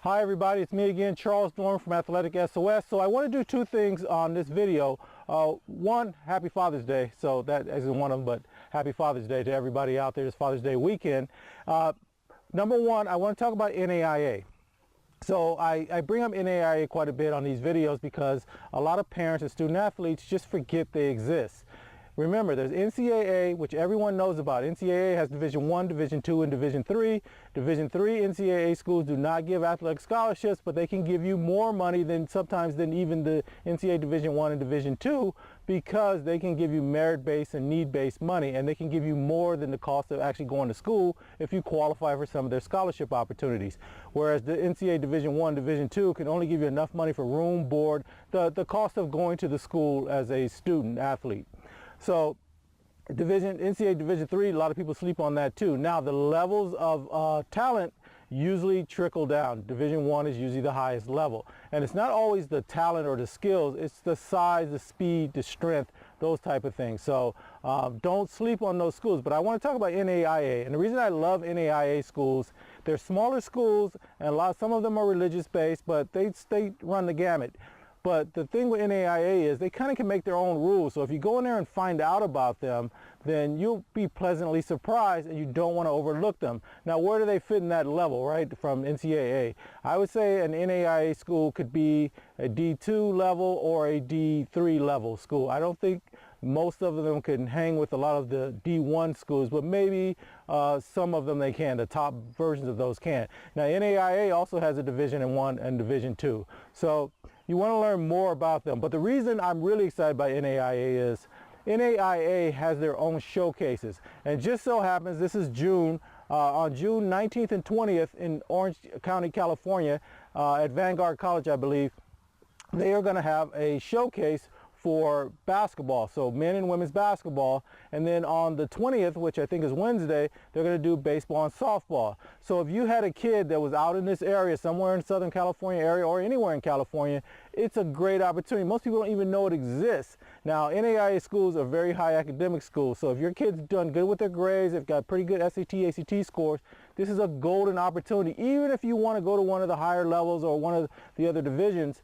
Hi everybody, it's me again, Charles Dorn from AthleticSOS. So I want to do two things on this video. One, happy Father's Day. So that isn't one of them, but happy Father's Day to everybody out there this Father's Day weekend. Number one, I want to talk about NAIA. So I bring up NAIA quite a bit on these videos because a lot of parents and student athletes just forget they exist. Remember, there's NCAA, which everyone knows about. NCAA has Division I, Division II, and Division III. Division III NCAA schools do not give athletic scholarships, but they can give you more money than sometimes than even the NCAA Division I and Division II, because they can give you merit-based and need-based money, and they can give you more than the cost of actually going to school if you qualify for some of their scholarship opportunities. Whereas the NCAA Division I, Division II can only give you enough money for room, board, the cost of going to the school as a student athlete. So NCAA Division III, a lot of people sleep on that too. Now the levels of talent usually trickle down. Division I is usually the highest level. And it's not always the talent or the skills, it's the size, the speed, the strength, those type of things. So don't sleep on those schools. But I want to talk about NAIA. And the reason I love NAIA schools, they're smaller schools, and some of them are religious based, but they run the gamut. But the thing with NAIA is they kind of can make their own rules. So if you go in there and find out about them, then you'll be pleasantly surprised, and you don't want to overlook them. Now, where do they fit in that level, right, from NCAA? I would say an NAIA school could be a D2 level or a D3 level school. I don't think most of them can hang with a lot of the D1 schools, but maybe some of them they can. The top versions of those can. Now, NAIA also has a Division I and Division II. So you want to learn more about them. But the reason I'm really excited by NAIA is NAIA has their own showcases. And just so happens this is June, on June 19th and 20th in Orange County, California, at Vanguard College, I believe, they are going to have a showcase for basketball, so men and women's basketball. And then on the 20th, which I think is Wednesday, they're going to do baseball and softball. So if you had a kid that was out in this area, somewhere in Southern California area or anywhere in California, it's a great opportunity. Most people don't even know it exists. Now, NAIA schools are very high academic schools, so if your kid's done good with their grades, they've got pretty good SAT, ACT scores, this is a golden opportunity. Even if you want to go to one of the higher levels or one of the other divisions,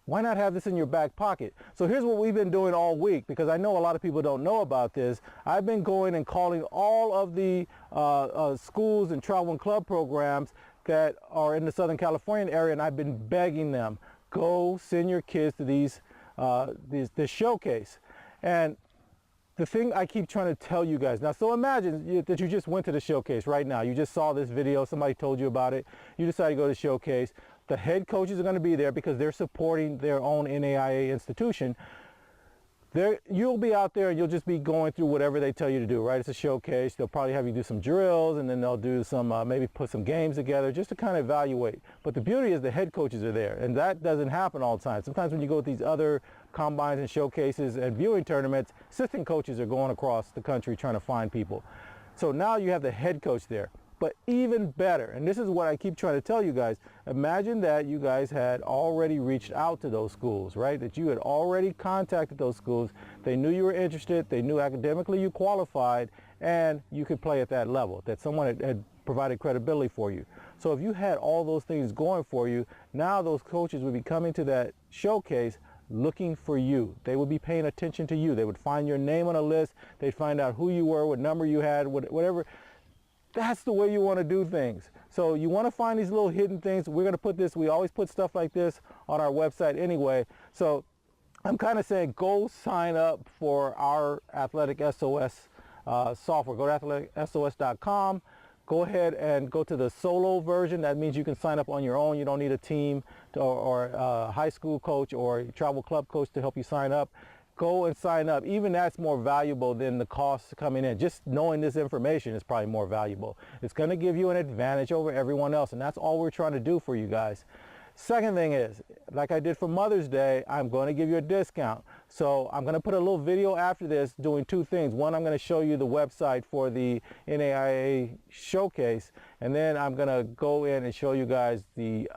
why not have this in your back pocket? So here's what we've been doing all week, because I know a lot of people don't know about this. I've been going and calling all of the schools and travel and club programs that are in the Southern California area, and I've been begging them, go send your kids to this showcase. And the thing I keep trying to tell you guys now, so imagine that you just went to the showcase right now. You just saw this video, somebody told you about it, you decided to go to the showcase. The head coaches are going to be there because they're supporting their own NAIA institution. You'll be out there and you'll just be going through whatever they tell you to do, right? It's a showcase. They'll probably have you do some drills, and then they'll do some, maybe put some games together just to kind of evaluate. But the beauty is the head coaches are there, and that doesn't happen all the time. Sometimes when you go to these other combines and showcases and viewing tournaments, assistant coaches are going across the country trying to find people. So now you have the head coach there. But even better, and this is what I keep trying to tell you guys, imagine that you guys had already reached out to those schools, right? That you had already contacted those schools. They knew you were interested, they knew academically you qualified, and you could play at that level, that someone had provided credibility for you. So if you had all those things going for you, now those coaches would be coming to that showcase looking for you. They would be paying attention to you. They would find your name on a list. They'd find out who you were, what number you had, whatever. That's the way you want to do things. So you want to find these little hidden things. We're going to put this, we always put stuff like this on our website anyway. So I'm kind of saying go sign up for our AthleticSOS software. Go to AthleticSOS.com. Go ahead and go to the solo version. That means you can sign up on your own. You don't need a team or a high school coach or a travel club coach to help you sign up. Go and sign up. Even that's more valuable than the cost coming in. Just knowing this information is probably more valuable. It's going to give you an advantage over everyone else, and that's all we're trying to do for you guys. Second thing is, like I did for Mother's Day, I'm going to give you a discount. So I'm going to put a little video after this doing two things. One, I'm going to show you the website for the NAIA showcase, and then I'm going to go in and show you guys the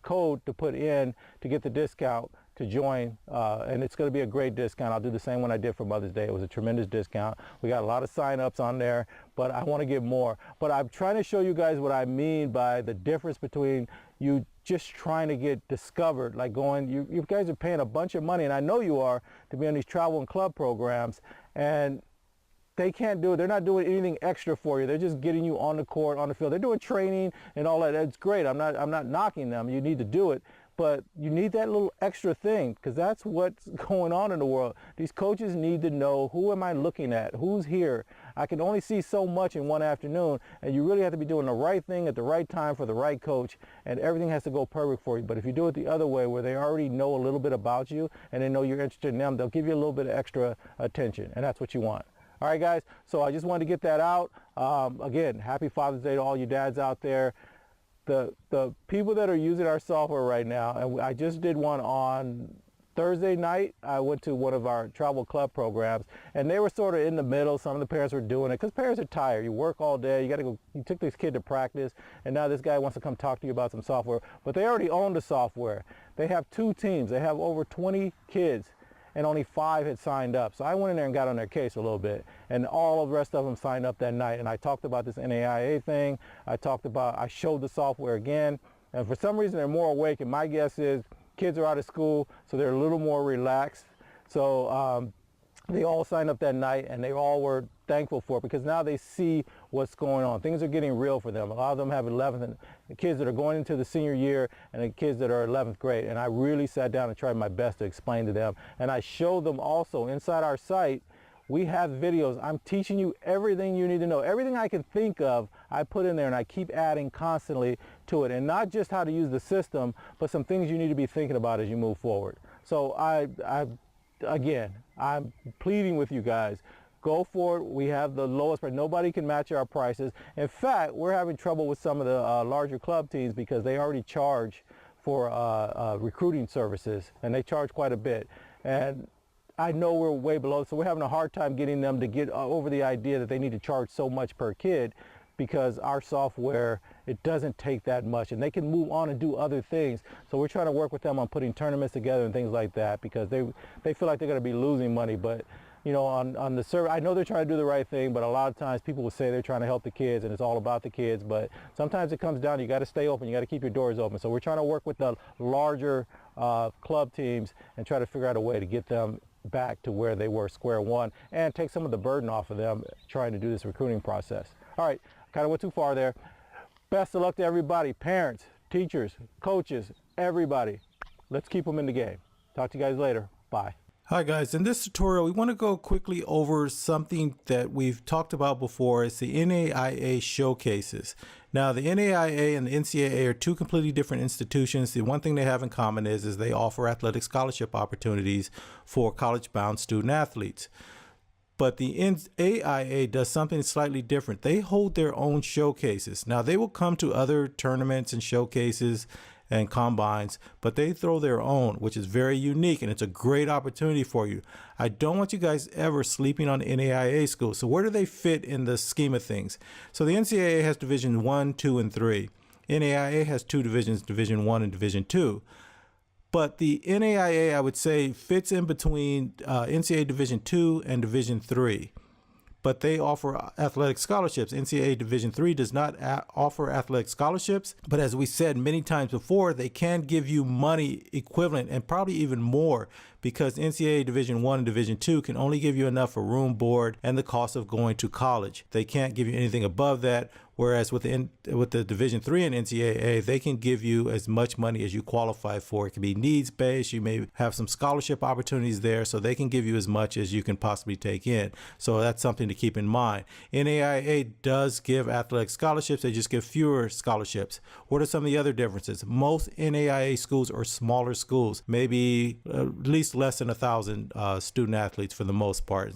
code to put in to get the discount to join, and it's going to be a great discount. I'll do the same one I did for Mother's Day. It was a tremendous discount. We got a lot of sign-ups on there, but I want to get more. But I'm trying to show you guys what I mean by the difference between you just trying to get discovered, like going, you guys are paying a bunch of money, and I know you are, to be on these travel and club programs, and they can't do it. They're not doing anything extra for you. They're just getting you on the court, on the field. They're doing training and all that. It's great. I'm not knocking them. You need to do it. But you need that little extra thing, because that's what's going on in the world. These coaches need to know, who am I looking at? Who's here? I can only see so much in one afternoon, and you really have to be doing the right thing at the right time for the right coach, and everything has to go perfect for you. But if you do it the other way, where they already know a little bit about you and they know you're interested in them, they'll give you a little bit of extra attention, and that's what you want. All right, guys, so I just wanted to get that out. Again, happy Father's Day to all you dads out there. The people that are using our software right now, and I just did one on Thursday night. I went to one of our travel club programs, and they were sort of in the middle. Some of the parents were doing it because parents are tired. You work all day. You got to go. You took this kid to practice, and now this guy wants to come talk to you about some software. But they already own the software. They have 2 teams. They have over 20 kids, and only 5 had signed up. So I went in there and got on their case a little bit, and all of the rest of them signed up that night. And I talked about this NAIA thing. I showed the software again, and for some reason they're more awake, and my guess is kids are out of school, so they're a little more relaxed. So they all signed up that night, and they all were thankful for it, because now they see what's going on. Things are getting real for them. A lot of them have 11th, and the kids that are going into the senior year, and the kids that are 11th grade. And I really sat down and tried my best to explain to them. And I showed them also inside our site, we have videos. I'm teaching you everything you need to know. Everything I can think of, I put in there, and I keep adding constantly to it. And not just how to use the system, but some things you need to be thinking about as you move forward. So again, I'm pleading with you guys. Go for it. We have the lowest price. Nobody can match our prices. In fact, we're having trouble with some of the larger club teams, because they already charge for recruiting services, and they charge quite a bit. And I know we're way below, so we're having a hard time getting them to get over the idea that they need to charge so much per kid, because our software, it doesn't take that much, and they can move on and do other things. So we're trying to work with them on putting tournaments together and things like that, because they feel like they're going to be losing money. But you know, on the server, I know they're trying to do the right thing, but a lot of times people will say they're trying to help the kids, and it's all about the kids. But sometimes it comes down, you got to stay open, you got to keep your doors open. So we're trying to work with the larger club teams and try to figure out a way to get them back to where they were, square one, and take some of the burden off of them trying to do this recruiting process. All right, kind of went too far there. Best of luck to everybody, parents, teachers, coaches, everybody. Let's keep them in the game. Talk to you guys later. Bye. Hi guys, in this tutorial we want to go quickly over something that we've talked about before. It's the NAIA showcases. Now the NAIA and the NCAA are 2 completely different institutions. The one thing they have in common is they offer athletic scholarship opportunities for college-bound student athletes. But the NAIA does something slightly different. They hold their own showcases. Now they will come to other tournaments and showcases and combines, but they throw their own, which is very unique, and it's a great opportunity for you. I don't want you guys ever sleeping on NAIA schools. So where do they fit in the scheme of things? So the NCAA has Division 1, 2, and 3. NAIA has 2 divisions, Division 1 and Division 2. But the NAIA, I would say, fits in between NCAA Division 2 and Division 3. But they offer athletic scholarships. NCAA Division III does not offer athletic scholarships, but as we said many times before, they can give you money equivalent and probably even more, because NCAA Division I and Division II can only give you enough for room, board, and the cost of going to college. They can't give you anything above that, whereas with the Division III and NCAA, they can give you as much money as you qualify for. It can be needs-based. You may have some scholarship opportunities there, so they can give you as much as you can possibly take in. So that's something to keep in mind. NAIA does give athletic scholarships. They just give fewer scholarships. What are some of the other differences? Most NAIA schools are smaller schools, maybe at least less than 1,000 student athletes for the most part.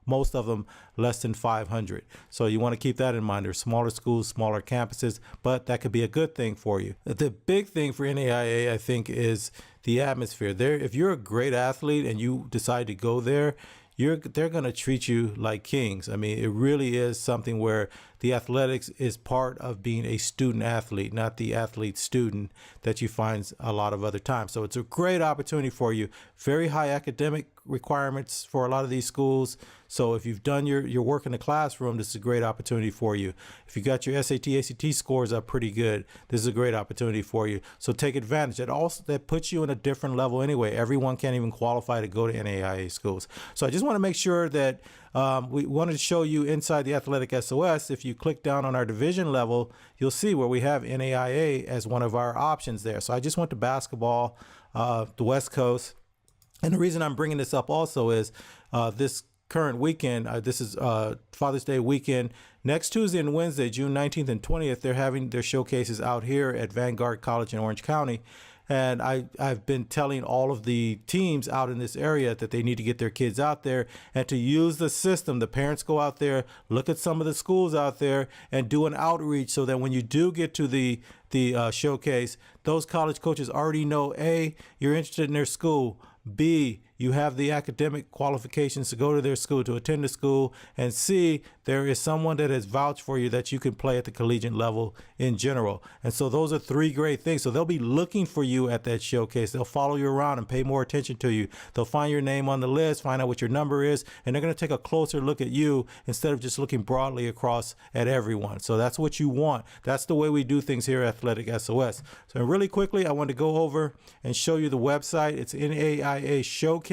Most of them less than 500. So you want to keep that in mind. They're smaller schools, smaller campuses, but that could be a good thing for you. The big thing for NAIA, I think, is the atmosphere. If you're a great athlete and you decide to go there, they're going to treat you like kings. I mean, it really is something where the athletics is part of being a student athlete, not the athlete student that you find a lot of other times. So it's a great opportunity for you. Very high academic requirements for a lot of these schools. So if you've done your work in the classroom, this is a great opportunity for you. If you got your SAT, ACT scores up pretty good, this is a great opportunity for you. So take advantage. That puts you in a different level anyway. Everyone can't even qualify to go to NAIA schools. So I just want to make sure that we wanted to show you inside the AthleticSOS. If you click down on our division level, you'll see where we have NAIA as one of our options there. So I just went to basketball, the West Coast. And the reason I'm bringing this up also is this current weekend, this is Father's Day weekend. Next Tuesday and Wednesday, June 19th and 20th, they're having their showcases out here at Vanguard College in Orange County. And I've been telling all of the teams out in this area that they need to get their kids out there and to use the system. The parents go out there, look at some of the schools out there and do an outreach so that when you do get to the showcase, those college coaches already know, A, you're interested in their school, B, you have the academic qualifications to go to their school, to attend the school, and C, there is someone that has vouched for you that you can play at the collegiate level in general. And so those are three great things. So they'll be looking for you at that showcase. They'll follow you around and pay more attention to you. They'll find your name on the list, find out what your number is, and they're going to take a closer look at you instead of just looking broadly across at everyone. So that's what you want. That's the way we do things here at AthleticSOS. So really quickly, I want to go over and show you the website. It's NAIA Showcase.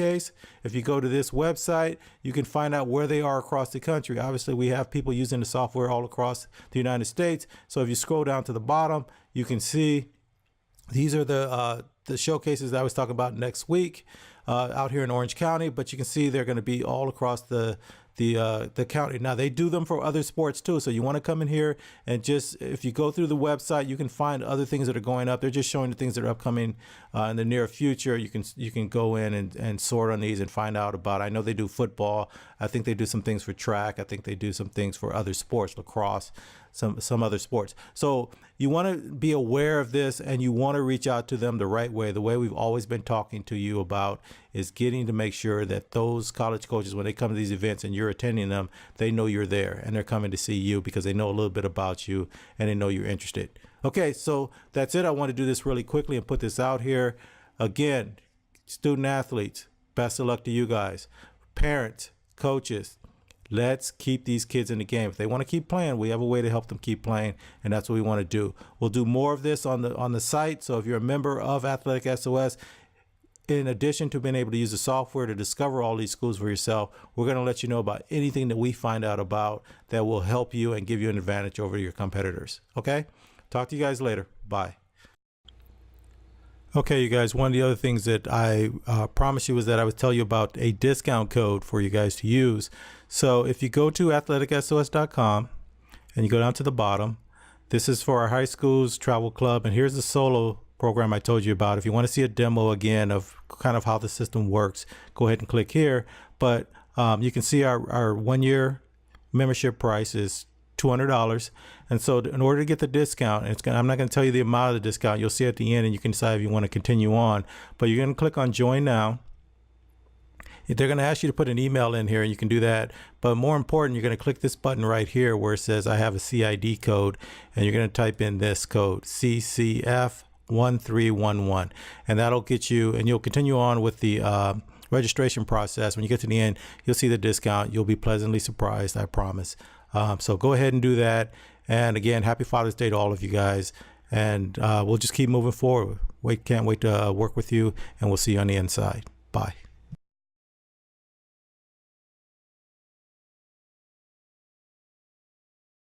If you go to this website, you can find out where they are across the country. Obviously, we have people using the software all across the United States. So if you scroll down to the bottom, you can see these are the showcases that I was talking about next week out here in Orange County. But you can see they're going to be all across the county. Now they do them for other sports too. So you want to come in here and just, if you go through the website, you can find other things that are going up. They're just showing the things that are upcoming in the near future. You can go in and sort on these and find out about. I know they do football. I think they do some things for track. I think they do some things for other sports, lacrosse, some other sports. So you want to be aware of this and you want to reach out to them the right way. The way we've always been talking to you about is getting to make sure that those college coaches, when they come to these events and you're attending them, they know you're there and they're coming to see you because they know a little bit about you and they know you're interested. Okay, so that's it. I want to do this really quickly and put this out here. Again, student athletes, best of luck to you guys. Parents, coaches, let's keep these kids in the game. If they want to keep playing, we have a way to help them keep playing, and that's what we want to do. We'll do more of this on the site. So if you're a member of AthleticSOS, in addition to being able to use the software to discover all these schools for yourself, we're going to let you know about anything that we find out about that will help you and give you an advantage over your competitors. Okay? Talk to you guys later. Bye. Okay, you guys, one of the other things that I promised you was that I would tell you about a discount code for you guys to use. So if you go to athleticsos.com and you go down to the bottom, this is for our high schools travel club. And here's the solo program I told you about. If you want to see a demo again of kind of how the system works, go ahead and click here. But you can see our 1 year membership price is $200. And so in order to get the discount, I'm not going to tell you the amount of the discount. You'll see at the end and you can decide if you want to continue on. But you're going to click on join now. They're going to ask you to put an email in here and you can do that. But more important, you're going to click this button right here where it says I have a CID code, and you're going to type in this code CCF1311, and that'll get you, and you'll continue on with the registration process. When you get to the end, you'll see the discount. You'll be pleasantly surprised, I promise. So go ahead and do that. And again, happy Father's Day to all of you guys. And we'll just keep moving forward. Can't wait to work with you, and we'll see you on the inside. Bye.